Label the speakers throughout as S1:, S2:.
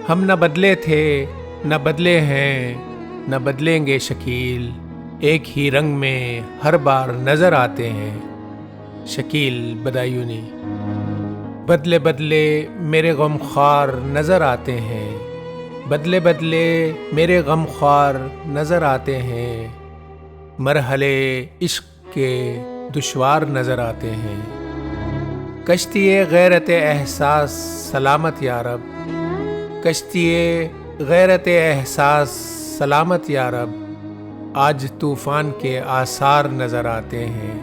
S1: ہم نہ بدلے تھے نہ بدلے ہیں نہ بدلیں گے شکیل، ایک ہی رنگ میں ہر بار نظر آتے ہیں۔ شکیل بدایونی۔ بدلے بدلے میرے غم خوار نظر آتے ہیں، بدلے بدلے میرے غم خوار نظر آتے ہیں، مرحلے عشق کے دشوار نظر آتے ہیں۔ کشتی غیرت احساس سلامت یا رب، کشتی غیرت احساس سلامت یا رب، آج طوفان کے آثار نظر آتے ہیں۔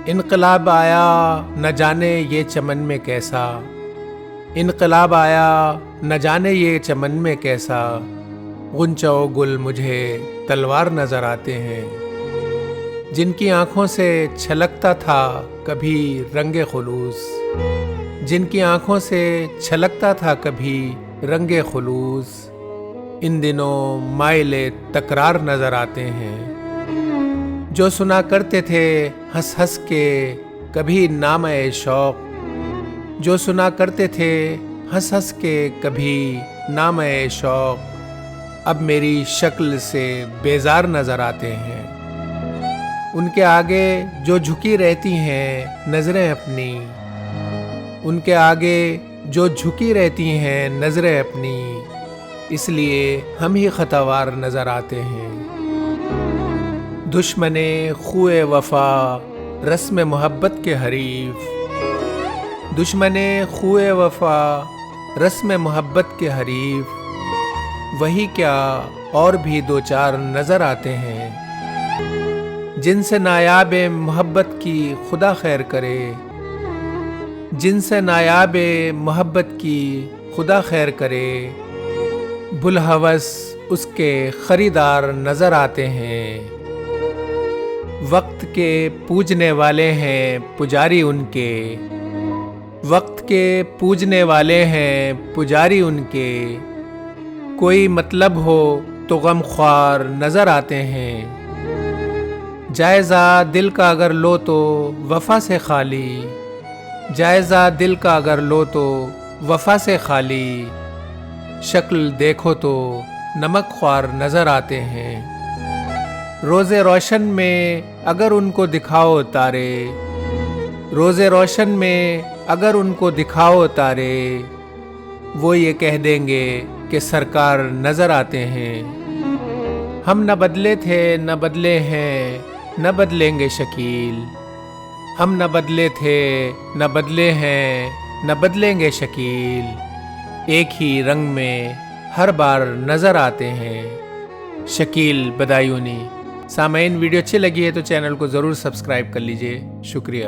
S1: انقلاب آیا نہ جانے یہ چمن میں کیسا، انقلاب آیا نہ جانے یہ چمن میں کیسا، غنچہ و گل مجھے تلوار نظر آتے ہیں۔ جن کی آنکھوں سے چھلکتا تھا کبھی رنگ خلوص، جن کی آنکھوں سے چھلکتا تھا کبھی رنگ خلوص، ان دنوں مائل تکرار نظر آتے ہیں۔ جو سنا کرتے تھے ہنس ہنس کے کبھی نام شوق، جو سنا کرتے تھے ہنس ہنس کے کبھی نام شوق، اب میری شکل سے بیزار نظر آتے ہیں۔ ان کے آگے جو جھکی رہتی ہیں نظریں اپنی، ان کے آگے جو جھکی رہتی ہیں نظریں اپنی، اس لیے ہم ہی خطاوار نظر آتے ہیں۔ دشمن خوئے وفا رسم محبت کے حریف، دشمن خوئے وفا رسم محبت کے حریف، وہی کیا اور بھی دو چار نظر آتے ہیں۔ جن سے نایاب محبت کی خدا خیر کرے، جن سے نایاب محبت کی خدا خیر کرے، بلہوس اس کے خریدار نظر آتے ہیں۔ وقت کے پوجنے والے ہیں پجاری ان کے، وقت کے پوجنے والے ہیں پجاری ان کے، کوئی مطلب ہو تو غم خوار نظر آتے ہیں۔ جائزہ دل کا اگر لو تو وفا سے خالی، جائزہ دل کا اگر لو تو وفا سے خالی، شکل دیکھو تو نمک خوار نظر آتے ہیں۔ روز روشن میں اگر ان کو دکھاؤ تارے، روز روشن میں اگر ان کو دکھاؤ تارے، وہ یہ کہہ دیں گے کہ سرکار نظر آتے ہیں۔ ہم نہ بدلے تھے نہ بدلے ہیں نہ بدلیں گے شکیل، ہم نہ بدلے تھے نہ بدلے ہیں نہ بدلیں گے شکیل، ایک ہی رنگ میں ہر بار نظر آتے ہیں۔ شکیل بدایونی۔ سامعین، ویڈیو اچھی لگی ہے تو چینل کو ضرور سبسکرائب کر لیجئے۔ شکریہ۔